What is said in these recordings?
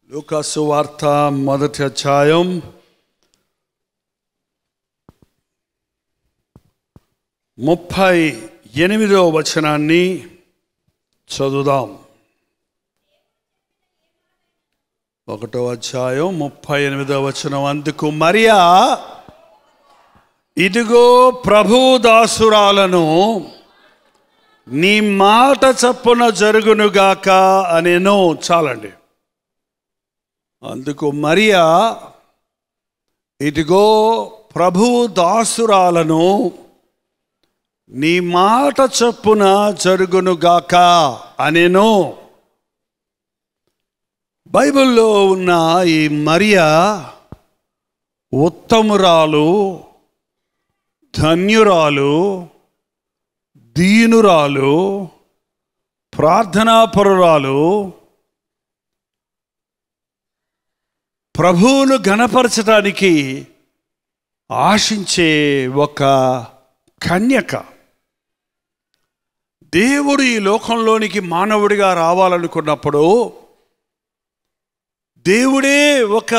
లూకా సువార్త మొదటి అధ్యాయం 38వ వచనాన్ని చదువుదాం. 1వ అధ్యాయం 38వ వచనం. అందుకు మరియా, ఇదిగో ప్రభు దాసురాలను, నీ మాట చప్పున జరుగునుగాక అనేను. చాలండి. అందుకు మరియా, ఇదిగో ప్రభు దాసురాలను, నీ మాట చప్పున జరుగునుగాక అనేను. బైబిల్లో ఉన్న ఈ మరియా ఉత్తమురాలు, ధన్యురాలు, దీనురాలు, ప్రార్థనాపరురాలు, ప్రభువును ఘనపరచడానికి ఆశించే ఒక కన్యక. దేవుడు ఈ లోకంలోనికి మానవుడిగా రావాలనుకున్నప్పుడు, దేవుడే ఒక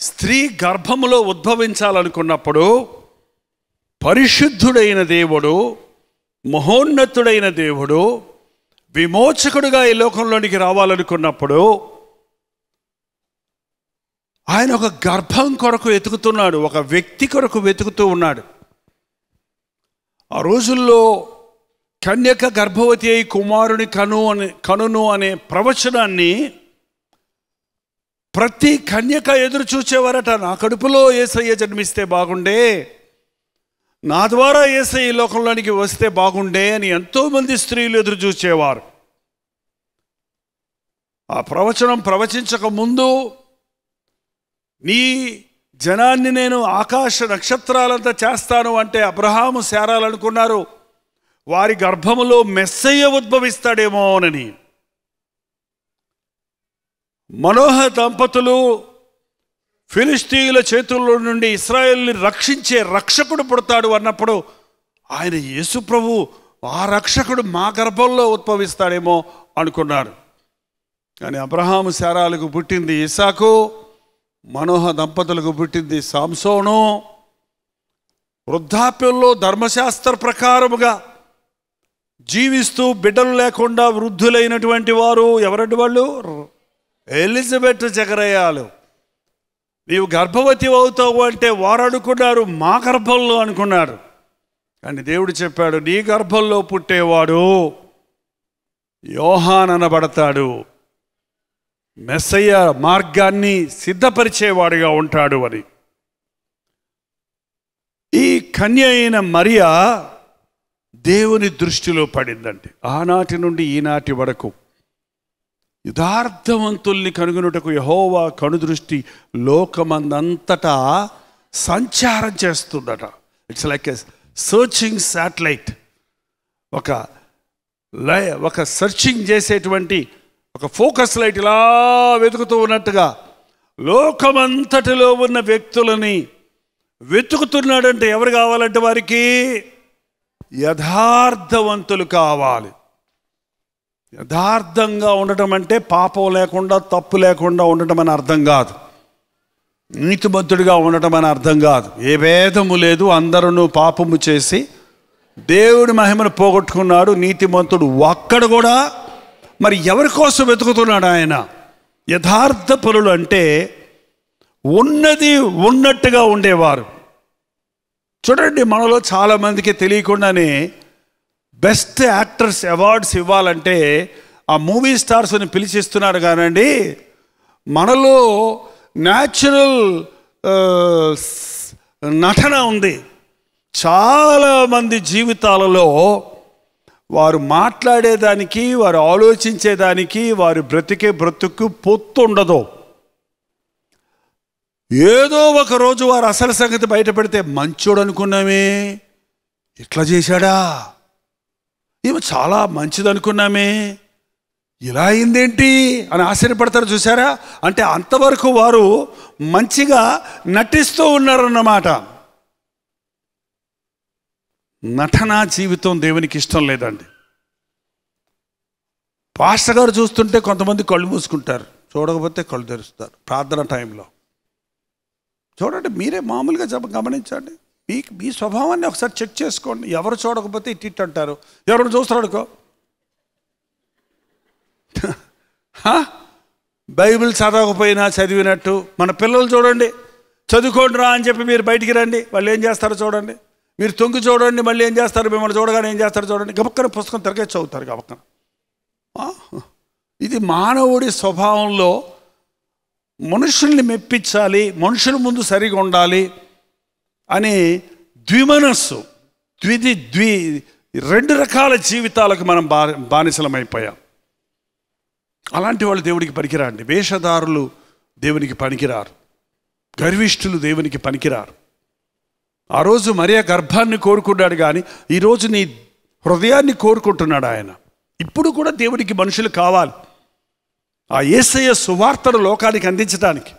స్త్రీ గర్భములో ఉద్భవించాలనుకున్నప్పుడు, పరిశుద్ధుడైన దేవుడు, మహోన్నతుడైన దేవుడు విమోచకుడుగా ఈ లోకంలోనికి రావాలనుకున్నప్పుడు ఆయన ఒక గర్భం కొరకు వెతుకుతున్నాడు, ఒక వ్యక్తి కొరకు వెతుకుతూ ఉన్నాడు. ఆ రోజుల్లో కన్యక గర్భవతి అయి కుమారుని కనును అనే ప్రవచనాన్ని ప్రతి కన్యక ఎదురు చూచేవారట. నా కడుపులో యేసయ్య జన్మిస్తే బాగుండే, నా ద్వారా యేసయ్య ఈ లోకంలోనికి వస్తే బాగుండే అని ఎంతోమంది స్త్రీలు ఎదురు చూచేవారు. ఆ ప్రవచనం ప్రవచించక ముందు, నీ జనాన్ని నేను ఆకాశ నక్షత్రాలంతా చేస్తాను అంటే అబ్రహాము శారాలనుకున్నారు వారి గర్భములో మెస్సయ్య ఉద్భవిస్తాడేమోనని. మనోహ దంపతులు ఫిలిష్తీయుల చేతుల్లో నుండి ఇశ్రాయేలుని రక్షించే రక్షకుడు పుడతాడు అన్నప్పుడు ఆయన యేసు ప్రభు, ఆ రక్షకుడు మా గర్భంలో ఉద్భవిస్తాడేమో అనుకున్నారు. కానీ అబ్రహాము శారాలకు పుట్టింది ఇసాకు, మనోహ దంపతులకు పుట్టింది సాంసోను. వృద్ధాప్యంలో ధర్మశాస్త్ర ప్రకారముగా జీవిస్తూ బిడ్డలు లేకుండా వృద్ధులైనటువంటి వారు ఎవరంటి వాళ్ళు? ఎలిజబెత్ జకరయ్యాలు. నీవు గర్భవతి అవుతావు అంటే వారు అనుకున్నారు మా గర్భంలో అనుకున్నారు. కానీ దేవుడు చెప్పాడు, నీ గర్భంలో పుట్టేవాడు యోహాన్ అనబడతాడు, మెస్సయ్య మార్గాన్ని సిద్ధపరిచేవాడిగా ఉంటాడు అని. ఈ కన్య అయిన మరియా దేవుని దృష్టిలో పడిందండి. ఆనాటి నుండి ఈనాటి వరకు యథార్థవంతుల్ని కనుగొనుటకు యెహోవా కనుదృష్టి లోకమందంతటా సంచారం చేస్తుందట. It's like a searching satellite. ఒక సర్చింగ్ చేసేటువంటి ఒక ఫోకస్ లైట్ ఇలా వెతుకుతూ ఉన్నట్టుగా లోకమంతటిలో ఉన్న వ్యక్తులని వెతుకుతున్నాడంటే ఎవరు కావాలంటే వారికి యథార్థవంతులు కావాలి. యథార్థంగా ఉండటం అంటే పాపం లేకుండా, తప్పు లేకుండా ఉండటం అని అర్థం కాదు. నీతిమంతుడిగా ఉండటం అని అర్థం కాదు. ఏ భేదము లేదు, అందరూ పాపము చేసి దేవుడి మహిమను పోగొట్టుకున్నాడు. నీతిమంతుడు ఒక్కడు కూడా. మరి ఎవరి కోసం వెతుకుతున్నాడు ఆయన? యథార్థ పరులు అంటే ఉన్నది ఉన్నట్టుగా ఉండేవారు. చూడండి, మనలో చాలామందికి తెలియకుండానే బెస్ట్ యాక్టర్స్ అవార్డ్స్ ఇవ్వాలంటే ఆ మూవీ స్టార్స్ని పిలిచిస్తున్నారు కానండి, మనలో న్యాచురల్ నటన ఉంది. చాలామంది జీవితాలలో వారు మాట్లాడేదానికి, వారు ఆలోచించేదానికి, వారు బ్రతికే బ్రతుకు పొత్తు ఉండదు. ఏదో ఒక రోజు వారు అసలు సంగతి బయటపెడితే మంచోడు అనుకున్నామే, ఇట్లా చేశాడా, ఈమె చాలా మంచిది అనుకున్నామే, ఇలా అయిందేంటి అని ఆశ్చర్యపడతారు. చూసారా? అంటే అంతవరకు వారు మంచిగా నటిస్తూ ఉన్నారన్నమాట. నటనా జీవితం దేవునికి ఇష్టం లేదండి. పాస్టర్ గారు చూస్తుంటే కొంతమంది కళ్ళు మూసుకుంటారు. చూడకపోతే కళ్ళు తెరుస్తారు ప్రార్థన టైంలో. చూడండి, మీరే మామూలుగా గమనించండి. మీ స్వభావాన్ని ఒకసారి చెక్ చేసుకోండి. ఎవరు చూడకపోతే ఇట్ అంటారు, ఎవరు చూస్తారు అనుకో. బైబిల్ చదవకపోయినా చదివినట్టు. మన పిల్లలు చూడండి, చదువుకోండి రా అని చెప్పి మీరు బయటికి రండి, వాళ్ళు ఏం చేస్తారో చూడండి. మీరు తొంగి చూడండి, మళ్ళీ ఏం చేస్తారు, మిమ్మల్ని చూడగానే ఏం చేస్తారో చూడండి. గబక్కన పుస్తకం తిరగే చదువుతారు గబక్కన. ఇది మానవుడి స్వభావంలో మనుషుల్ని మెప్పించాలి, మనుషుల ముందు సరిగా ఉండాలి అని ద్విమనస్సు, రెండు రకాల జీవితాలకు మనం బానిసలమైపోయాం. అలాంటి వాళ్ళు దేవుడికి పనికిరాండి. వేషధారులు దేవునికి పనికిరారు, గర్విష్ఠులు దేవునికి పనికిరారు. ఆ రోజు మరియ గర్భాన్ని కోరుకున్నాడు, కానీ ఈరోజు నీ హృదయాన్ని కోరుకుంటున్నాడు ఆయన. ఇప్పుడు కూడా దేవుడికి మనుషులు కావాలి. ఆ యేసయ్య సువార్తను లోకానికి అందించడానికి,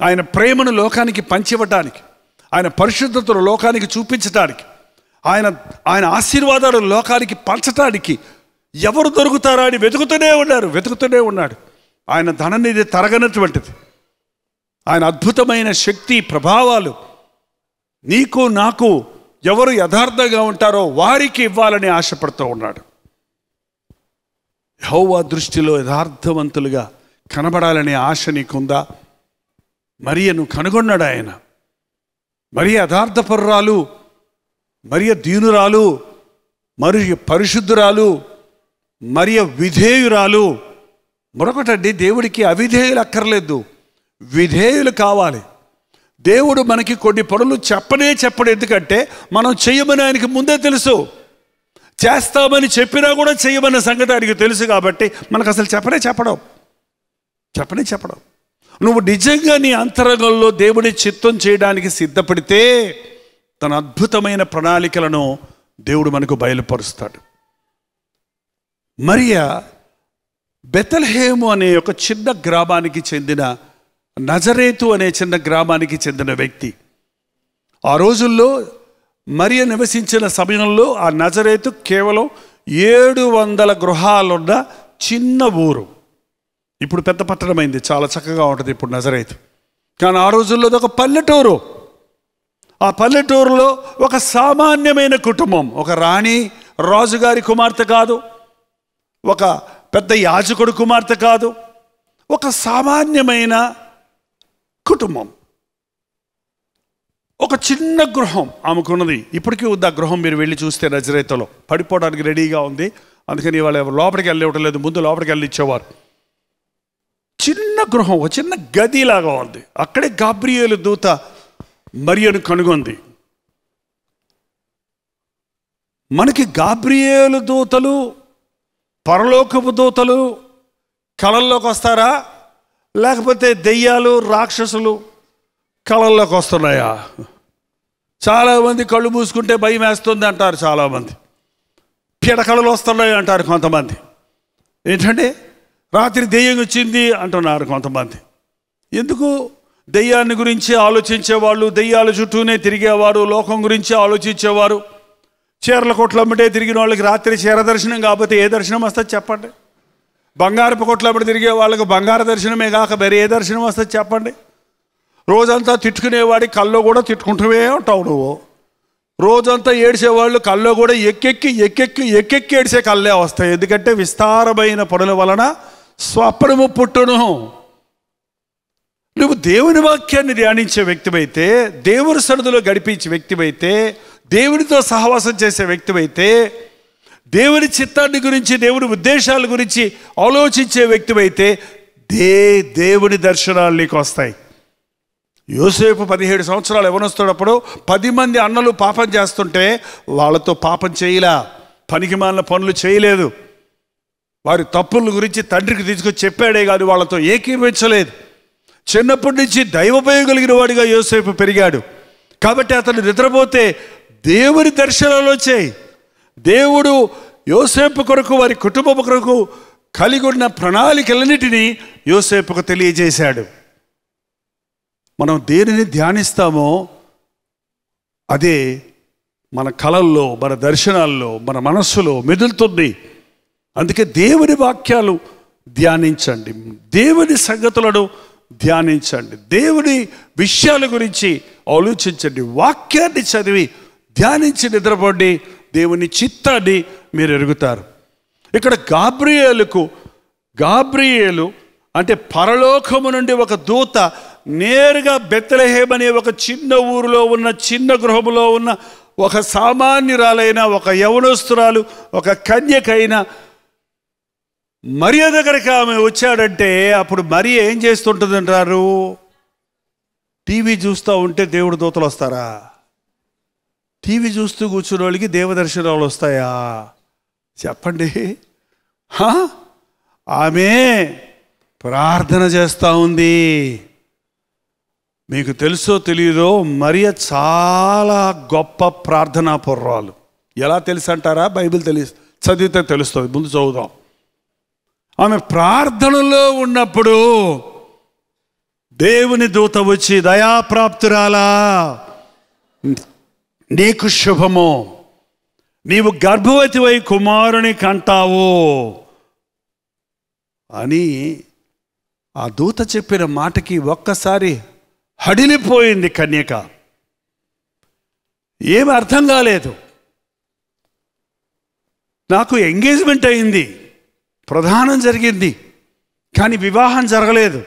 ఆయన ప్రేమను లోకానికి పంచివ్వటానికి, ఆయన పరిశుద్ధతను లోకానికి చూపించటానికి, ఆయన ఆశీర్వాదాలు లోకానికి పంచటానికి ఎవరు దొరుకుతారా అని వెతుకుతూనే ఉన్నాడు. ఆయన ధననిధి తరగనటువంటిది. ఆయన అద్భుతమైన శక్తి ప్రభావాలు నీకు నాకు ఎవరు యథార్థంగా ఉంటారో వారికి ఇవ్వాలని ఆశపడుతూ ఉన్నాడు. యెహోవా దృష్టిలో యథార్థవంతులుగా కనబడాలనే ఆశ నీకుందా? మరియను కనుగొన్నాడు ఆయన. మరియ యథార్థపరురాలు, మరియ దీనురాలు, మరియు పరిశుద్ధురాలు, మరియ విధేయురాలు. మరొకటండి, దేవుడికి అవిధేయులు అక్కర్లేదు, విధేయులు కావాలి. దేవుడు మనకి కొన్ని పనులు చెప్పడు. ఎందుకంటే మనం చెయ్యమని ఆయనకి ముందే తెలుసు. చేస్తామని చెప్పినా కూడా చెయ్యమన్న సంగతి ఆయనకి తెలుసు. కాబట్టి మనకు అసలు చెప్పడం. నువ్వు నిజంగా నీ అంతరంగంలో దేవుడి చిత్తం చేయడానికి సిద్ధపడితే తన అద్భుతమైన ప్రణాళికలను దేవుడు మనకు బయలుపరుస్తాడు. మరియా బెతల్హేము అనే ఒక చిన్న గ్రామానికి చెందిన, నజరేతు అనే చిన్న గ్రామానికి చెందిన వ్యక్తి. ఆ రోజుల్లో మరియ నివసించిన సమయంలో ఆ నజరేతు కేవలం 700 గృహాలున్న చిన్న ఊరు. ఇప్పుడు పెద్ద పట్టణమైంది, చాలా చక్కగా ఉంటుంది ఇప్పుడు నజరేతు. కానీ ఆ రోజుల్లో ఒక పల్లెటూరు. ఆ పల్లెటూరులో ఒక సామాన్యమైన కుటుంబం, ఒక రాజుగారి కుమార్తె కాదు, ఒక పెద్ద యాజకుడు కుమార్తె కాదు, ఒక సామాన్యమైన కుటుంబం. ఒక చిన్న గృహం ఆమెకున్నది. ఇప్పటికీ ఉంది ఆ గృహం. మీరు వెళ్ళి చూస్తే నజరేతులో పడిపోవడానికి రెడీగా ఉంది. అందుకని వాళ్ళు లోపలికి వెళ్ళివ్వటం లేదు, ముందు లోపలికి వెళ్ళి ఇచ్చేవారు. చిన్న గృహం, ఒక చిన్న గదిలాగా ఉంది. అక్కడే గాబ్రియేలు దూత మరియను కనుగొంది. మనకి గాబ్రియేలు దూతలు, పరలోకపు దూతలు కళల్లోకి వస్తారా, లేకపోతే దెయ్యాలు రాక్షసులు కళల్లోకి వస్తున్నాయా? చాలామంది కళ్ళు మూసుకుంటే భయం వేస్తుంది అంటారు, చాలామంది పీడకళలు వస్తున్నాయి అంటారు కొంతమంది. ఏంటంటే రాత్రి దెయ్యం వచ్చింది అంటున్నారు కొంతమంది. ఎందుకు? దెయ్యాన్ని గురించి ఆలోచించేవాళ్ళు, దెయ్యాల చుట్టూనే తిరిగేవారు, లోకం గురించి ఆలోచించేవారు. చీరల కొట్లమ్మటే తిరిగిన వాళ్ళకి రాత్రి చీర దర్శనం కాకపోతే ఏ దర్శనం వస్తుంది చెప్పండి? బంగారపు కొట్లమ్మటి తిరిగే వాళ్ళకి బంగారు దర్శనమే కాక వేరే ఏ దర్శనం వస్తుంది చెప్పండి? రోజంతా తిట్టుకునేవాడి కల్లో కూడా తిట్టుకుంటూనే ఉంటావు నువ్వు. రోజంతా ఏడ్చేవాళ్ళు కల్లో కూడా ఎక్కెక్కి ఏడ్చే కళ్ళే వస్తాయి. ఎందుకంటే విస్తారమైన పనుల వలన స్వప్నము పుట్టును. నువ్వు దేవుని వాక్యాన్ని ధ్యానించే వ్యక్తివైతే, దేవుని సన్నిధిలో గడిపించే వ్యక్తివైతే, దేవునితో సహవాసం చేసే వ్యక్తివైతే, దేవుని చిత్తాన్ని గురించి, దేవుని ఉద్దేశాల గురించి ఆలోచించే వ్యక్తివైతే దేవుని దర్శనాలు నీకు వస్తాయి. యోసేపు 17 సంవత్సరాలు యవ్వనస్తున్నప్పుడు 10 మంది అన్నలు పాపం చేస్తుంటే వాళ్ళతో పాపం చేయలే, పనికిమాలిన పనులు చేయలేదు. వారి తప్పుల గురించి తండ్రికి తీసుకొచ్చి చెప్పాడే కానీ వాళ్ళతో ఏకీభవించలేదు. చిన్నప్పటి నుంచి దైవభయం కలిగిన వాడిగా యోసేపు పెరిగాడు. కాబట్టి అతను నిద్రపోతే దేవుని దర్శనాలు వచ్చాయి. దేవుడు యోసేపు కొరకు, వారి కుటుంబం కొరకు కలిగి ఉన్న ప్రణాళికలన్నిటినీ యోసేపుకు తెలియజేశాడు. మనం దేనిని ధ్యానిస్తామో అదే మన కళల్లో, మన దర్శనాల్లో, మన మనస్సులో మెదులుతుంది. అందుకే దేవుని వాక్యాలు ధ్యానించండి, దేవుని సంగతులను ధ్యానించండి, దేవుని విషయాల గురించి ఆలోచించండి, వాక్యాన్ని చదివి ధ్యానించి నిద్రపోండి, దేవుని చిత్తాన్ని మీరు ఎరుగుతారు. ఇక్కడ గాబ్రియేలు అంటే పరలోకము నుండి ఒక దూత నేరుగా బెత్లెహేమ్ అనే ఒక చిన్న ఊరిలో ఉన్న చిన్న గృహములో ఉన్న ఒక సామాన్యురాలైన ఒక యవనస్తురాలు ఒక కన్యకైన మరియ దగ్గరికి ఆమె వచ్చాడంటే అప్పుడు మరియ ఏం చేస్తుంటుంది అంటారు? టీవీ చూస్తూ ఉంటే దేవుడు దూతలు వస్తారా? టీవీ చూస్తూ కూర్చున్న వాళ్ళకి దేవదర్శనాలు వస్తాయా? చెప్పండి. ఆమె ప్రార్థన చేస్తూ ఉంది. మీకు తెలుసో తెలియదో మరియ చాలా గొప్ప ప్రార్థనా పూర్వాలు. ఎలా తెలుసు అంటారా? బైబిల్ చదివితే తెలుస్తుంది. ముందు చదువుదాం. ఆమె ప్రార్థనలో ఉన్నప్పుడు దేవుని దూత వచ్చి, దయాప్రాప్తురాలా, నీకు శుభము, నీవు గర్భవతివై కుమారుని కంటావు అని ఆ దూత చెప్పిన మాటకి ఒక్కసారి హడిలిపోయింది కన్యక. ఏమి అర్థం కాలేదు. నాకు ఎంగేజ్మెంట్ అయింది, ప్రధానం జరిగింది, కానీ వివాహం జరగలేదు.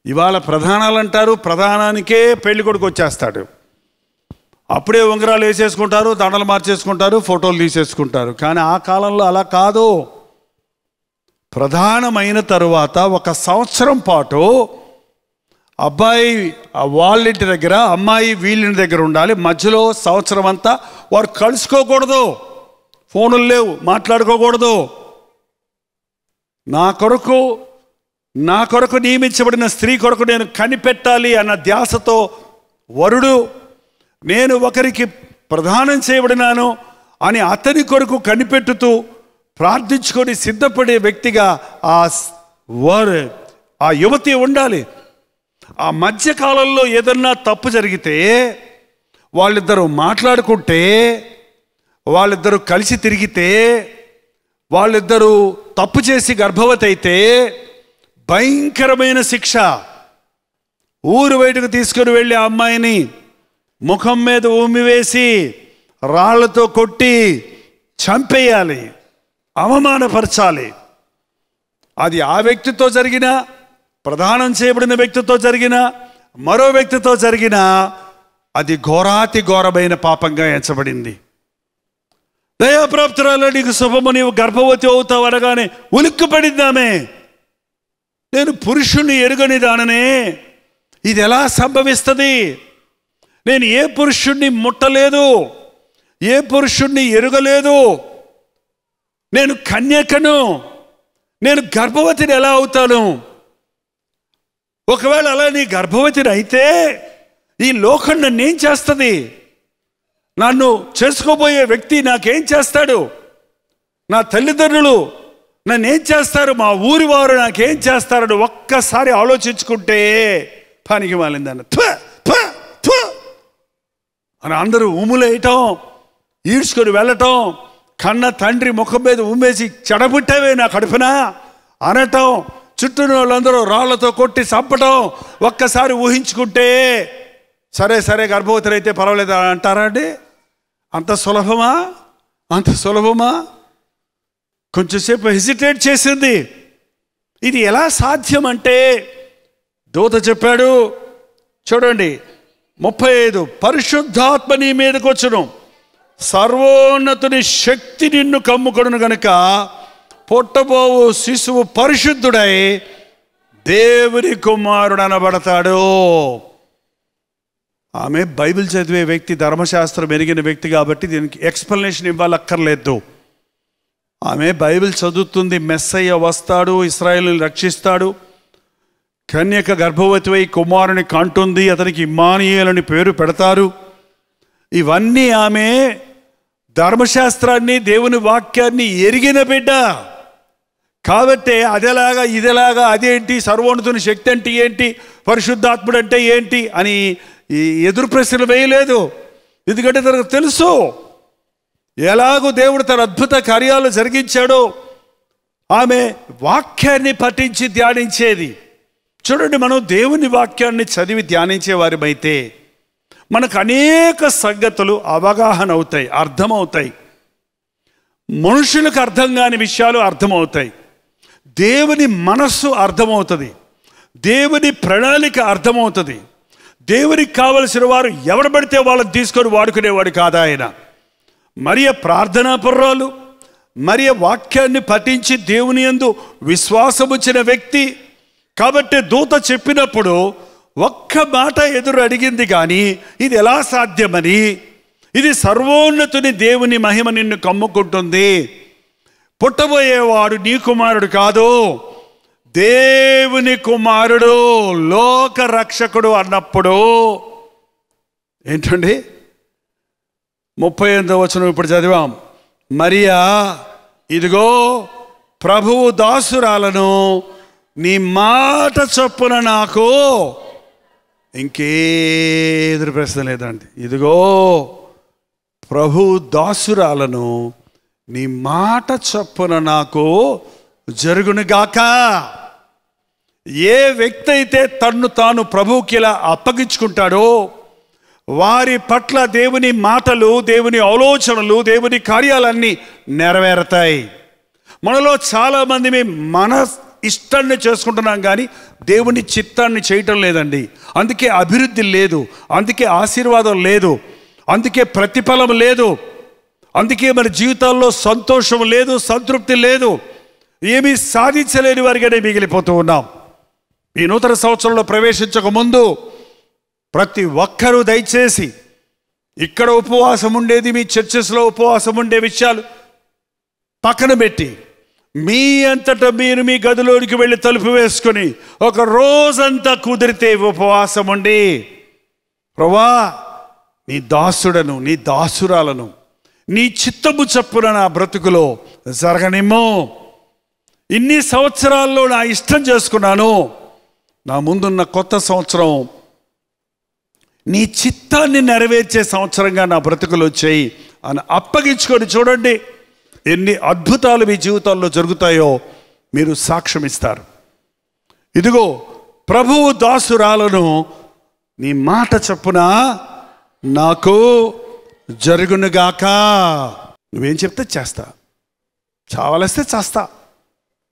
ఇవాళ ప్రధానాలు అంటారు, ప్రధానానికే పెళ్లి కొడుకు వచ్చేస్తాడు, అప్పుడే ఉంగరాలు వేసేసుకుంటారు, దండలు మార్చేసుకుంటారు, ఫోటోలు తీసేసుకుంటారు. కానీ ఆ కాలంలో అలా కాదు. ప్రధానమైన తరువాత 1 సంవత్సరం పాటు అబ్బాయి వాళ్ళింటి దగ్గర, అమ్మాయి వీళ్ళింటి దగ్గర ఉండాలి. మధ్యలో సంవత్సరం అంతా వారు కలుసుకోకూడదు, ఫోనులు లేవు, మాట్లాడుకోకూడదు. నా కొరకు నియమించబడిన స్త్రీ కొరకు నేను కనిపెట్టాలి అన్న ధ్యాసతో వరుడు, నేను ఒకరికి ప్రదానం చేయబడినాను అని అతని కొరకు కనిపెట్టుతూ ప్రార్థించుకొని సిద్ధపడే వ్యక్తిగా ఆ యువతి ఉండాలి. ఆ మధ్యకాలంలో ఏదన్నా తప్పు జరిగితే, వాళ్ళిద్దరూ మాట్లాడుకుంటే, వాళ్ళిద్దరూ కలిసి తిరిగితే, వాళ్ళిద్దరూ తప్పు చేసి గర్భవతి అయితే భయంకరమైన శిక్ష. ఊరు బయటకు తీసుకుని వెళ్ళి ఆ అమ్మాయిని ముఖం మీద ఉమ్మివేసి రాళ్లతో కొట్టి చంపేయాలి, అవమానపరచాలి. అది ఆ వ్యక్తితో జరిగినా, ప్రదానం చేయబడిన వ్యక్తితో జరిగినా, మరో వ్యక్తితో జరిగినా అది ఘోరాతి ఘోరమైన పాపంగా ఎంచబడింది. దయాప్రాప్తురాలు, నీకు శుభము, నీవు గర్భవతి అవుతావు అనగానే ఉలిక్కిపడిందామే. నేను పురుషుణ్ణి ఎరుగని దాననే, ఇది ఎలా సంభవిస్తుంది? నేను ఏ పురుషుణ్ణి ముట్టలేదు, ఏ పురుషుణ్ణి ఎరుగలేదు, నేను కన్యకను, నేను గర్భవతిని ఎలా అవుతాను? ఒకవేళ అలా నీ గర్భవతిని అయితే ఈ లోకం నన్నేం చేస్తుంది? నన్ను చేసుకోబోయే వ్యక్తి నాకేం చేస్తాడు? నా తల్లిదండ్రులు నన్నేం చేస్తారు? మా ఊరి వారు నాకేం చేస్తారని ఒక్కసారి ఆలోచించుకుంటే పనికి మాలిందన్న అని అందరూ ఉమ్ములేయటం, ఈడ్చుకొని వెళ్ళటం, కన్న తండ్రి ముఖం మీద ఉమ్మేసి చెడబుట్టావే నా కడుపున అనటం, చుట్టూ వాళ్ళందరూ రాళ్లతో కొట్టి చంపటం ఒక్కసారి ఊహించుకుంటే, సరే గర్భవతులు అయితే పర్వాలేదు అంటారా అండి? అంత సులభమా? అంత సులభమా? కొంచెంసేపు హెసిటేట్ చేసింది. ఇది ఎలా సాధ్యం అంటే దూత చెప్పాడు, చూడండి 35, పరిశుద్ధాత్మ నీ మీదకి వచ్చును, సర్వోన్నతుని శక్తి నిన్ను కమ్ముకొనును గనుక పుట్టబోవు శిశువు పరిశుద్ధుడై దేవుని కుమారుడు అనబడతాడు. ఆమె బైబిల్ చదివే వ్యక్తి, ధర్మశాస్త్రం ఎరిగిన వ్యక్తి కాబట్టి దీనికి ఎక్స్ప్లెనేషన్ ఇవ్వాలక్కర్లేదు. ఆమె బైబిల్ చదువుతుంది, మెస్సయ్య వస్తాడు, ఇశ్రాయేలుని రక్షిస్తాడు, కన్యక గర్భవతివై కుమారుని కంటుంది, అతనికి ఇమ్మానుయేలు అని పేరు పెడతారు. ఇవన్నీ ఆమె ధర్మశాస్త్రాన్ని, దేవుని వాక్యాన్ని ఎరిగిన బిడ్డ కాబట్టి అదేలాగా ఇదేలాగా అదేంటి, సర్వోన్నతుని శక్తి అంటే ఏంటి, పరిశుద్ధాత్ముడు అంటే ఏంటి అని ఎదురు ప్రశ్నలు వేయలేదు. ఎందుకంటే తనకు తెలుసు ఎలాగూ దేవుడు తన అద్భుత కార్యాలు జరిగించాడో, ఆమె వాక్యాన్ని పఠించి ధ్యానించేది. చూడండి, మనం దేవుని వాక్యాన్ని చదివి ధ్యానించే వారిమైతే మనకు అనేక సంగతులు అవగాహన అవుతాయి, అర్థమవుతాయి. మనుషులకు అర్థం కాని విషయాలు అర్థమవుతాయి. దేవుని మనస్సు అర్థమవుతుంది, దేవుని ప్రణాళిక అర్థమవుతుంది. దేవునికి కావలసిన వారు ఎవరు పడితే వాళ్ళని తీసుకొని వాడుకునేవాడు కాదు ఆయన. మరియ ప్రార్థనా పర్రాలు, మరియ వాక్యాన్ని పఠించి దేవుని యందు విశ్వాసముచ్చిన వ్యక్తి. కాబట్టి దూత చెప్పినప్పుడు ఒక్క మాట ఎదురు అడిగింది, కానీ ఇది ఎలా సాధ్యమని, ఇది సర్వోన్నతుని దేవుని మహిమ నిన్ను కమ్ముకుంటుంది, పుట్టబోయేవాడు నీ కుమారుడు కాదు, దేవుని కుమారుడు, లోక రక్షకుడు అన్నప్పుడు ఏంటండి 38వ వచనం ఇప్పుడు చదివాం. మరియా, ఇదిగో ప్రభువు దాసురాలను, నీ మాట చొప్పున నాకు ఇంకేదురు ప్రశ్న లేదండి. ఇదిగో ప్రభువు దాసురాలను, నీ మాట చొప్పున నాకు జరుగునుగాక. ఏ వ్యక్తి అయితే తన్ను తాను ప్రభువుకి ఇలా అప్పగించుకుంటాడో వారి పట్ల దేవుని మాటలు, దేవుని ఆలోచనలు, దేవుని కార్యాలన్నీ నెరవేరుతాయి. మనలో చాలామంది మన ఇష్టాన్ని చేసుకుంటున్నాం, కానీ దేవుని చిత్తాన్ని చేయటం లేదండి. అందుకే అభివృద్ధి లేదు, అందుకే ఆశీర్వాదం లేదు, అందుకే ప్రతిఫలం లేదు, అందుకే మన జీవితాల్లో సంతోషం లేదు, సంతృప్తి లేదు, ఏమీ సాధించలేని వారిగానే మిగిలిపోతూ ఉన్నాం. ఈ నూతన సంవత్సరంలో ప్రవేశించక ముందు ప్రతి ఒక్కరూ దయచేసి ఇక్కడ ఉపవాసం ఉండేది, మీ చర్చెస్లో ఉపవాసం ఉండే విషయాలు పక్కన పెట్టి మీ అంతటా మీరు మీ గదిలోనికి వెళ్ళి తలుపు వేసుకొని ఒక రోజంతా కుదిరితే ఉపవాసం ఉండి, ప్రభువా నీ దాసుడను, నీ దాసురాలను నీ చిత్తము చొప్పున నా బ్రతుకులో జరగనిమ్ము. ఇన్ని సంవత్సరాల్లో నా ఇష్టం చేసుకున్నాను, నా ముందున్న కొత్త సంవత్సరం నీ చిత్తాన్ని నెరవేర్చే సంవత్సరంగా నా బ్రతుకులు వచ్చాయి అని అప్పగించుకొని చూడండి, ఎన్ని అద్భుతాలు మీ జీవితాల్లో జరుగుతాయో మీరు సాక్ష్యం ఇస్తారు. ఇదిగో ప్రభువు దాసురాలను, నీ మాట చొప్పున నాకు జరుగునుగాక. నువ్వేం చెప్తే చేస్తా, చావలేస్తే చేస్తా.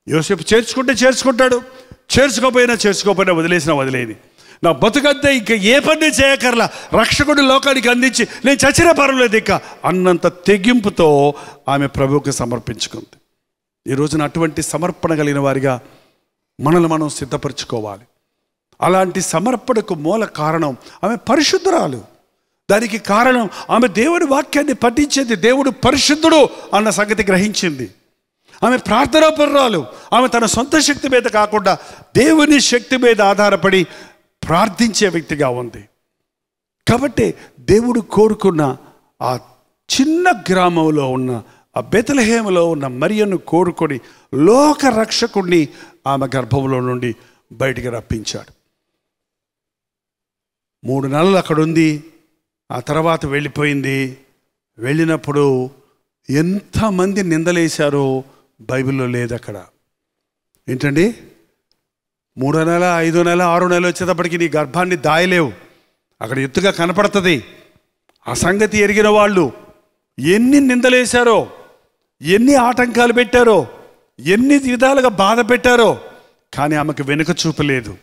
యోసేపు చేర్చుకుంటే చేర్చుకుంటాడు, చేర్చుకోపోయినా వదిలేని నా బతుకంతే ఇంక ఏ పని చేయకర్లా, రక్షకుడు లోకానికి అందించి నేను చచ్చినా పర్వాలేదు ఇక అన్నంత తెగింపుతో ఆమె ప్రభువుకి సమర్పించుకుంది. ఈ రోజున అటువంటి సమర్పణ కలిగిన వారిగా మనల్ని మనం సిద్ధపరచుకోవాలి. అలాంటి సమర్పణకు మూల కారణం ఆమె పరిశుద్ధురాలు. దానికి కారణం ఆమె దేవుడి వాక్యాన్ని పఠించేది, దేవుడు పరిశుద్ధుడు అన్న సంగతి గ్రహించింది. ఆమె ప్రార్థనాపరురాలు. ఆమె తన సొంత శక్తి మీద కాకుండా దేవుని శక్తి మీద ఆధారపడి ప్రార్థించే వ్యక్తిగా ఉంది. కాబట్టి దేవుడు కోరుకున్న ఆ చిన్న గ్రామంలో ఉన్న, ఆ బెత్లెహేములో ఉన్న మరియను కోరుకొని లోక రక్షకుడిని ఆమె గర్భంలో నుండి బయటికి రప్పించాడు. 3 నెలలు అక్కడ ఉంది. ఆ తర్వాత వెళ్ళిపోయింది. వెళ్ళినప్పుడు ఎంతమంది నిందలేశారో బైబిల్లో లేదు. అక్కడ ఏంటండి, 3వ నెల, 5వ నెల, 6వ నెల వచ్చేటప్పటికి నీ గర్భాన్ని దాయలేవు. అక్కడ ఎత్తుగా కనపడుతుంది. ఆ సంగతి ఎరిగిన వాళ్ళు ఎన్ని నిందలేశారో, ఎన్ని ఆటంకాలు పెట్టారో, ఎన్ని విధాలుగా బాధ పెట్టారో, కానీ ఆమెకు వెనుక చూపలేదు.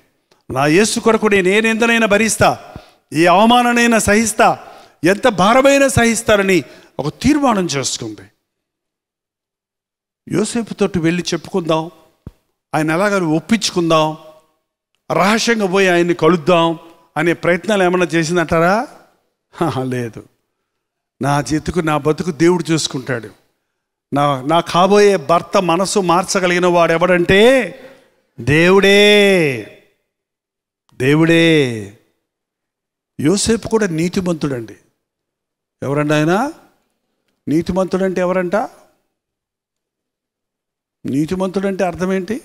నా యేసు కొరకు నేను ఏ నిందనైనా భరిస్తా, ఏ అవమాననైనా సహిస్తా, ఎంత భారమైనా సహిస్తారని ఒక తీర్మానం చేసుకుంది. యోసేపుతోటి వెళ్ళి చెప్పుకుందాం, ఆయన ఎలాగ ఒప్పించుకుందాం, రహస్యంగా పోయి ఆయన్ని కలుద్దాం అనే ప్రయత్నాలు ఏమన్నా చేసిందంటారా? లేదు. నా బతుకు దేవుడు చూసుకుంటాడు. నా కాబోయే భర్త మనసు మార్చగలిగిన వాడు ఎవడంటే దేవుడే. యోసేపు కూడా నీతిమంతుడండి. ఎవరండి ఆయన? నీతిమంతుడంటే ఎవరంట? నీతిమంతుడంటే అర్థం ఏంటి?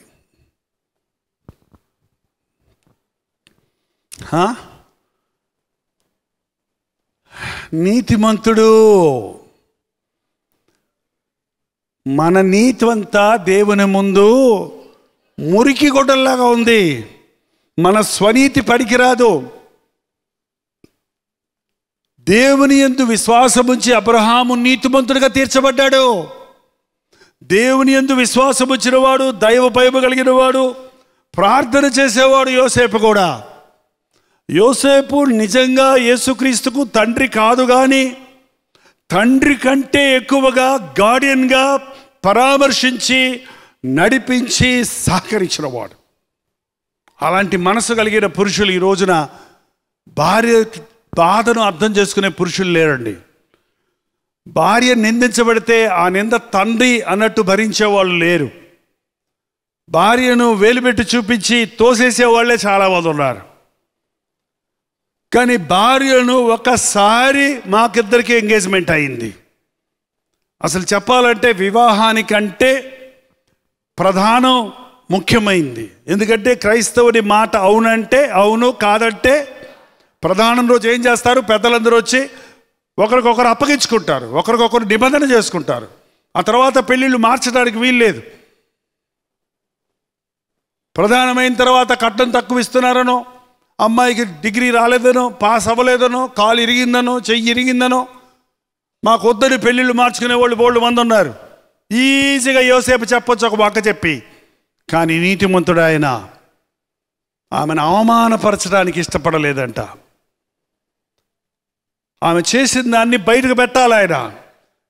నీతిమంతుడు మన నీతి అంతా దేవుని ముందు మురికి గొడ్డల్లాగా ఉంది. మన స్వనీతి పనికిరాదు. దేవుని యందు విశ్వాసముంచి అబ్రహాము నీతిమంతుడిగా తీర్చబడ్డాడు. దేవుని యందు విశ్వాసముంచిన వాడు, దైవ భయము కలిగిన వాడు, ప్రార్థన చేసేవాడు. యోసేపు కూడా. యోసేపు నిజంగా యేసుక్రీస్తుకు తండ్రి కాదు, కానీ తండ్రి కంటే ఎక్కువగా గార్డియన్గా పరామర్శించి, నడిపించి, సహకరించిన వాడు. అలాంటి మనసు కలిగిన పురుషులు ఈ రోజున భార్య బాధను అర్థం చేసుకునే పురుషులు లేరండి. భార్య నిందించబడితే ఆ నింద తండ్రి అన్నట్టు భరించేవాళ్ళు లేరు. భార్యను వేలుపెట్టి చూపించి తోసేసే వాళ్ళే చాలామంది ఉన్నారు. కానీ భార్యను ఒకసారి మాకిద్దరికి ఎంగేజ్మెంట్ అయింది. అసలు చెప్పాలంటే వివాహానికంటే ప్రధానం ముఖ్యమైంది. ఎందుకంటే క్రైస్తవుడి మాట అవునంటే అవును, కాదంటే ప్రధానం రోజు ఏం చేస్తారు? పెద్దలందరూ వచ్చి ఒకరికొకరు అప్పగించుకుంటారు, ఒకరికొకరు నిబంధన చేసుకుంటారు. ఆ తర్వాత పెళ్ళిళ్ళు మార్చడానికి వీల్లేదు. ప్రధానమైన తర్వాత కట్నం తక్కువ ఇస్తున్నారనో, అమ్మాయికి డిగ్రీ రాలేదనో, పాస్ అవ్వలేదనో, కాలు ఇరిగిందనో, చెయ్యి ఇరిగిందనో, మాకు వద్దని పెళ్ళిళ్ళు మార్చుకునే వాళ్ళు బోల్డ్ మంది ఉన్నారు. ఈజీగా యోసేపు చెప్పొచ్చు ఒక పక్క చెప్పి. కానీ నీతిమంతుడు ఆయన ఆమెను అవమానపరచడానికి ఇష్టపడలేదంట. ఆమె చేసిన దాన్ని బయటకు పెట్టాలి ఆయన.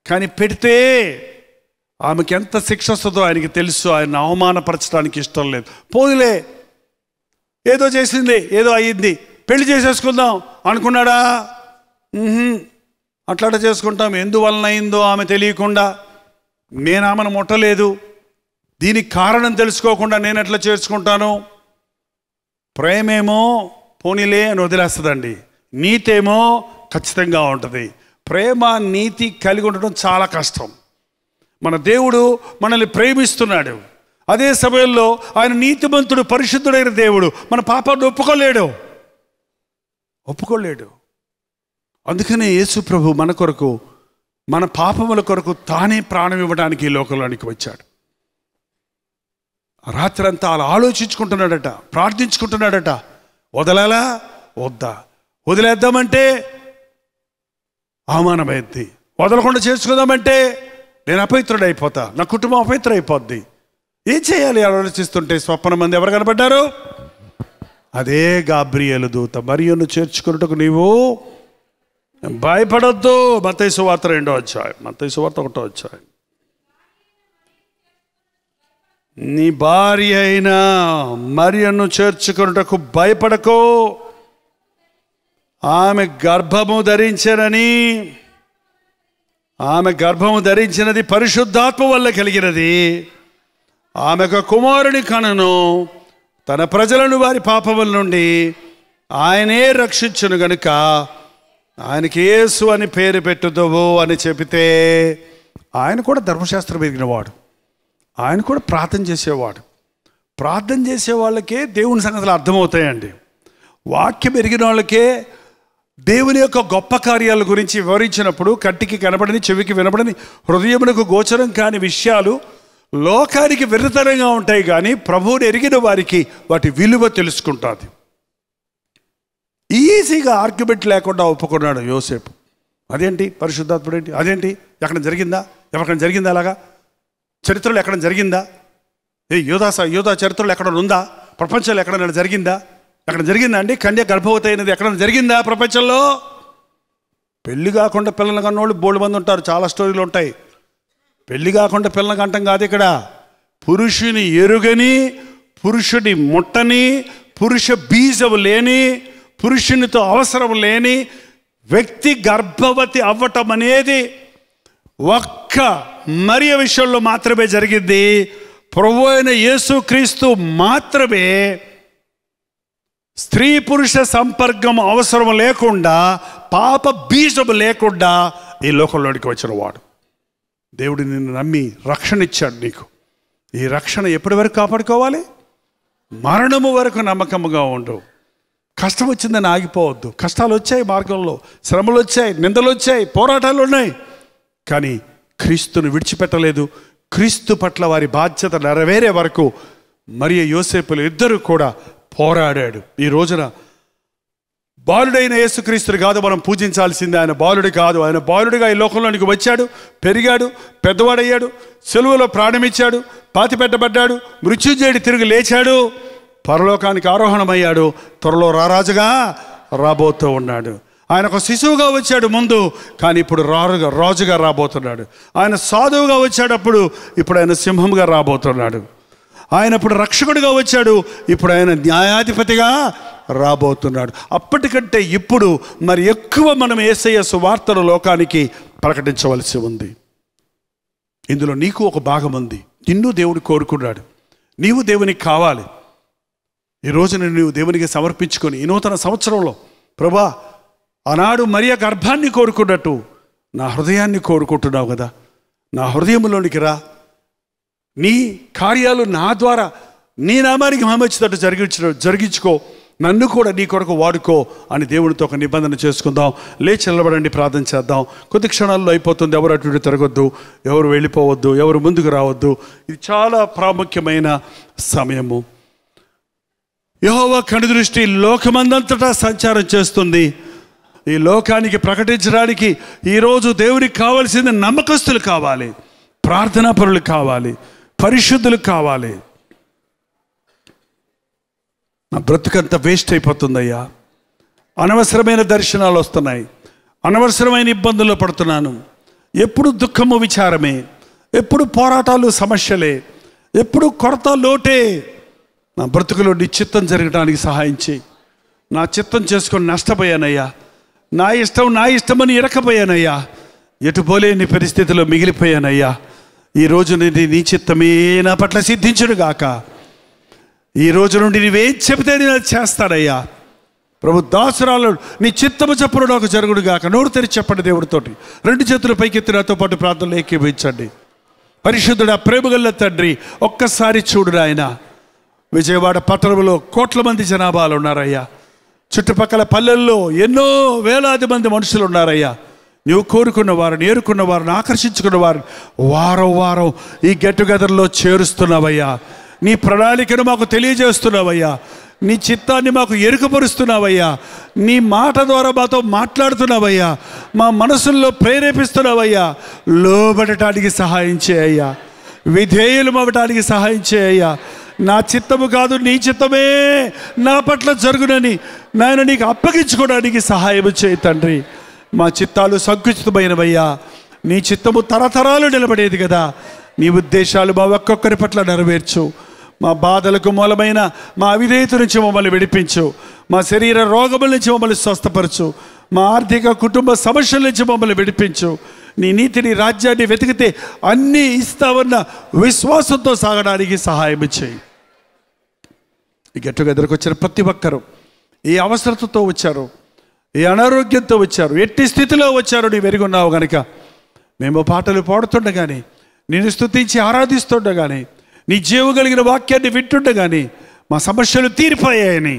కానీ పెడితే ఆమెకి ఎంత శిక్ష వస్తుందో ఆయనకి తెలుసు. ఆయన అవమానపరచడానికి ఇష్టం లేదు. పోదులే, ఏదో చేసింది, ఏదో అయ్యింది, పెళ్లి చేసేసుకుందాం అనుకున్నాడా? అట్లా చేసుకుంటాం. ఎందువలన అయిందో ఆమె తెలియకుండా, నేను ఆమెను ముట్టలేదు, దీనికి కారణం తెలుసుకోకుండా నేను ఎట్లా చేర్చుకుంటాను? ప్రేమేమో పోనీలే అని వదిలేస్తుందండి. నీతేమో ఖచ్చితంగా ఉంటుంది. ప్రేమ నీతి కలిగి ఉండడం చాలా కష్టం. మన దేవుడు మనల్ని ప్రేమిస్తున్నాడు. అదే సమయంలో ఆయన నీతిమంతుడు, పరిశుద్ధుడైన దేవుడు. మన పాపాన్ని ఒప్పుకోలేడు. అందుకనే యేసు ప్రభు మన కొరకు, మన పాపముల కొరకు తానే ప్రాణం ఇవ్వడానికి ఈ లోకంలోనికి వచ్చాడు. రాత్రంతా అలా ఆలోచించుకుంటున్నాడట, ప్రార్థించుకుంటున్నాడట. వదలాలా వద్దా? వదిలేద్దామంటే అవమానమైంది, వదలకుండా చేసుకుందామంటే నేను అపవిత్రుడైపోతా, నా కుటుంబం అపవిత్రం అయిపోద్ది. ఏం చేయాలి ఆలోచిస్తుంటే స్వప్నం మంది ఎవరు కనబడ్డారు? అదే గాబ్రియేలు దూత. మరియును చేర్చుకున్నట్టుకు నీవు భయపడొద్దు. మత్తయి సువార్త 2వ అధ్యాయం, మత్తయి సువార్త 1వ అధ్యాయం. నీ భార్య అయిన మరియను చేర్చుకున్నట్టుకు భయపడకో, ఆమె గర్భము ధరించినది పరిశుద్ధాత్మ వల్ల కలిగినది. ఆమెకు కుమారుని కనును, తన ప్రజలను వారి పాపముల నుండి ఆయనే రక్షించును గనుక ఆయనకి యేసు అని పేరు పెట్టుదువు అని చెబితే, ఆయన కూడా ధర్మశాస్త్రం ఎరిగినవాడు, ఆయన కూడా ప్రార్థన చేసేవాడు. ప్రార్థన చేసే వాళ్ళకే దేవుని సంగతులు అర్థమవుతాయండి. వాక్యం ఎరిగిన వాళ్ళకే దేవుని యొక్క గొప్ప కార్యాల గురించి వివరించినప్పుడు కంటికి కనబడని, చెవికి వినబడని, హృదయమునకు గోచరం కాని విషయాలు లోకానికి విరుద్ధంగా ఉంటాయి. కానీ ప్రభువుని ఎరిగిన వారికి వాటి విలువ తెలుసుకుంటుంది. ఈజీగా ఆర్గ్యుమెంట్ లేకుండా ఒప్పుకున్నాడు యోసేపు. అదేంటి పరిశుద్ధాత్ముడు ఏంటి? అదేంటి ఎక్కడ జరిగిందా? ఎవరికైనా జరిగిందా? అలాగా చరిత్రలో ఎక్కడ జరిగిందా? యోధా చరిత్రలో ఎక్కడ ఉందా? ప్రపంచంలో ఎక్కడైనా జరిగిందా? ఎక్కడ జరిగిందా అండి? కన్య గర్భవతి అయినది ఎక్కడైనా జరిగిందా ప్రపంచంలో? పెళ్లి కాకుండా పిల్లలు కన్నోళ్ళు బోల్డ్ మంది ఉంటారు, చాలా స్టోరీలు ఉంటాయి. పెళ్లి కాకుండా పిల్లలు కంటం కాదు ఇక్కడ. పురుషుని ఎరుగని, పురుషుని ముట్టని, పురుష బీజం లేని, పురుషునితో అవసరం లేని వ్యక్తి గర్భవతి అవ్వటం అనేది ఒక్క మరియ విషయంలో మాత్రమే జరిగింది. ప్రభు అయిన యేసుక్రీస్తు మాత్రమే స్త్రీ పురుష సంపర్కం అవసరం లేకుండా, పాప బీజం లేకుండా ఈ లోకంలోనికి వచ్చిన వాడు. దేవుడు నిన్ను నమ్మి రక్షణ ఇచ్చాడు నీకు. ఈ రక్షణ ఎప్పటి వరకు కాపాడుకోవాలి? మరణము వరకు నమ్మకముగా ఉండు. కష్టం వచ్చిందని ఆగిపోవద్దు. కష్టాలు వచ్చాయి, మార్గంలో శ్రమలు వచ్చాయి, నిందలు వచ్చాయి, పోరాటాలు ఉన్నాయి. కానీ క్రీస్తును విడిచిపెట్టలేదు, క్రీస్తు పట్ల వారి బాధ్యత నెరవేరే వరకు మరియ యోసేపులు ఇద్దరు కూడా పోరాడాడు. ఈ రోజున బాలుడైన యేసుక్రీస్తుని కాదు మనం పూజించాల్సింది, ఆయన బాలుడు కాదు. ఆయన బాలుడిగా ఈ లోకంలోనికి వచ్చాడు, పెరిగాడు, పెద్దవాడయ్యాడు, సిలువలో ప్రాణమిచ్చాడు, పాతిపెట్టబడ్డాడు, మృత్యుంజయుడి తిరిగి లేచాడు, పరలోకానికి ఆరోహణమయ్యాడు, త్వరలో రారాజుగా రాబోతూ ఉన్నాడు. ఆయన ఒక శిశువుగా వచ్చాడు ముందు, కానీ ఇప్పుడు రాజుగా రాబోతున్నాడు. ఆయన సాధువుగా వచ్చాడప్పుడు, ఇప్పుడు ఆయన సింహంగా రాబోతున్నాడు. ఆయన ఇప్పుడు రక్షకుడిగా వచ్చాడు, ఇప్పుడు ఆయన న్యాయాధిపతిగా రాబోతున్నాడు. అప్పటికంటే ఇప్పుడు మరి ఎక్కువ మనం యేసయ్య సువార్తను లోకానికి ప్రకటించవలసి ఉంది. ఇందులో నీకు ఒక భాగం ఉంది. నిన్ను దేవుడు కోరుకున్నాడు, నీవు దేవునికి కావాలి. ఈ రోజున నీవు దేవునికి సమర్పించుకొని ఈ నూతన సంవత్సరంలో, ప్రభా ఆనాడు మరియ గర్భాన్ని కోరుకున్నట్టు నా హృదయాన్ని కోరుకుంటున్నావు కదా, నా హృదయంలోనికి రా, నీ కార్యాలు నా ద్వారా నీ నామానికి మహిమొచ్చేటట్టు జరిగించుకో, నన్ను కూడా నీ కొరకు వాడుకో అని దేవునితో ఒక నిబంధన చేసుకుందాం. లేచి నిలబడండి, ప్రార్థన చేద్దాం. కొద్ది క్షణాల్లో అయిపోతుంది. ఎవరు అటు ఇటు తిరగొద్దు, ఎవరు వెళ్ళిపోవద్దు, ఎవరు ముందుకు రావద్దు. ఇది చాలా ప్రాముఖ్యమైన సమయము. యెహోవా కనుదృష్టి లోకమందంతటా సంచారం చేస్తుంది. ఈ లోకానికి ప్రకటించడానికి ఈరోజు దేవునికి కావాల్సింది నమ్మకస్తులు కావాలి, ప్రార్థనా పరులు కావాలి, పరిశుద్ధులు కావాలి. నా బ్రతుకంతా వేస్ట్ అయిపోతుందయ్యా, అనవసరమైన దర్శనాలు వస్తున్నాయి, అనవసరమైన ఇబ్బందుల్లో పడుతున్నాను, ఎప్పుడు దుఃఖము విచారమే, ఎప్పుడు పోరాటాలు సమస్యలే, ఎప్పుడు కొరత లోటే. నా బ్రతుకులో నీ చిత్తం జరగడానికి సహాయం చేయి. నా చిత్తం చేసుకొని నష్టపోయానయ్యా, నా ఇష్టమని ఇరకపోయానయ్యా, ఎటుపోలేని పరిస్థితిలో మిగిలిపోయానయ్యా. ఈరోజు నీ చిత్తమే నా పట్ల సిద్ధించును గాక. ఈ రోజు నుండి నీవేం చెబితే నేను అది చేస్తానయ్యా. ప్రభు దాసురాలు నీ చిత్తము చప్పుడు నాకు జరుగుడు గాక. నోరు తెరిచి చెప్పండి దేవుడితోటి. రెండు చేతులు పైకెత్తి నాతో పాటు ప్రార్థనలు ఏకీభవించండి. పరిశుద్ధుడా, ప్రేమగల్ల తండ్రి, ఒక్కసారి చూడు నాయన. విజయవాడ పట్టణంలో కోట్ల మంది జనాభాలు ఉన్నారయ్యా. చుట్టుపక్కల పల్లెల్లో ఎన్నో వేలాది మంది మనుషులు ఉన్నారయ్యా. నువ్వు కోరుకున్న వారిని, ఏరుకున్న వారిని, ఆకర్షించుకున్న వారిని వారం వారం ఈ గెట్ టుగెదర్లో చేరుస్తున్నావయ్యా. నీ ప్రణాళికను మాకు తెలియజేస్తున్నావయ్యా. నీ చిత్తాన్ని మాకు ఎరుకపరుస్తున్నావయ్యా. నీ మాట ద్వారా మాతో మాట్లాడుతున్నావయ్యా. మా మనసుల్లో ప్రేరేపిస్తున్నావయ్యా. లోబడటానికి సహాయం చేయ్యా. విధేయులు అవ్వటానికి సహాయం చేయ్యా. నా చిత్తము కాదు, నీ చిత్తమే నా పట్ల జరుగునని నాయన నీకు అప్పగించుకోవడానికి సహాయం చేయి తండ్రి. మా చిత్తాలు సంకుచితమైనవయ్యా. నీ చిత్తము తరతరాలు నిలబడేది కదా. నీ ఉద్దేశాలు మా ఒక్కొక్కరి పట్ల నెరవేర్చు. మా బాధలకు మూలమైన మా అవిధేయత నుంచి మమ్మల్ని విడిపించు. మా శరీర రోగముల నుంచి మమ్మల్ని స్వస్థపరచు. మా ఆర్థిక కుటుంబ సమస్యల నుంచి మమ్మల్ని విడిపించు. నీ నీతిని, రాజ్యాన్ని వెతికితే అన్నీ ఇస్తావన్న విశ్వాసంతో సాగడానికి సహాయం చేయి. ఈ గెట్ టుగెదర్కి వచ్చిన ప్రతి ఒక్కరూ ఏ అవసరతతో వచ్చారో, ఏ అనారోగ్యంతో వచ్చారు, ఎట్టి స్థితిలో వచ్చారో నీవు ఎరుగున్నావు కనుక మేము పాటలు పాడుతుండగానే, నేను స్తుతించి ఆరాధిస్తుండగానే, నీ జీవం కలిగిన వాక్యాన్ని వింటుండగానే మా సమస్యలు తీరిపోయాయని,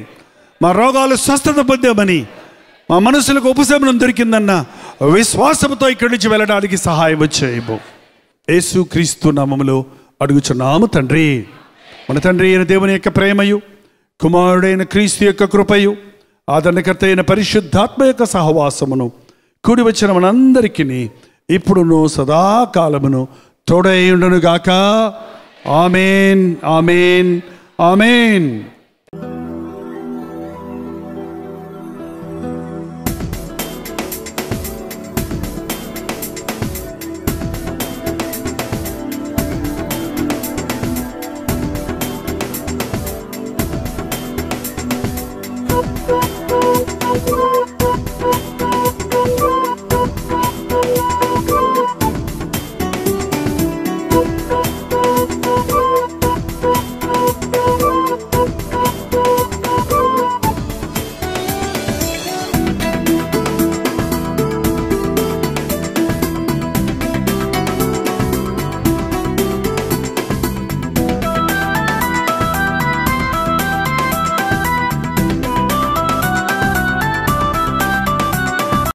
మా రోగాలు స్వస్థత పొందామని, మా మనసులకు ఉపశమనం దొరికిందన్న విశ్వాసంతో ఇక్కడి నుంచి వెళ్ళడానికి సహాయం చేయము. యేసు క్రీస్తు నామములో అడుగుచున్నాము తండ్రి. మన తండ్రి అయిన దేవుని యొక్క ప్రేమయు, కుమారుడైన క్రీస్తు యొక్క కృపయు, ఆదరణకర్త అయిన పరిశుద్ధాత్మ యొక్క సహవాసమును కూడి వచ్చిన మనందరికీ ఇప్పుడును సదాకాలమును తోడై ఉండును గాక. ఆమేన్, ఆమేన్, ఆమేన్. Thank you.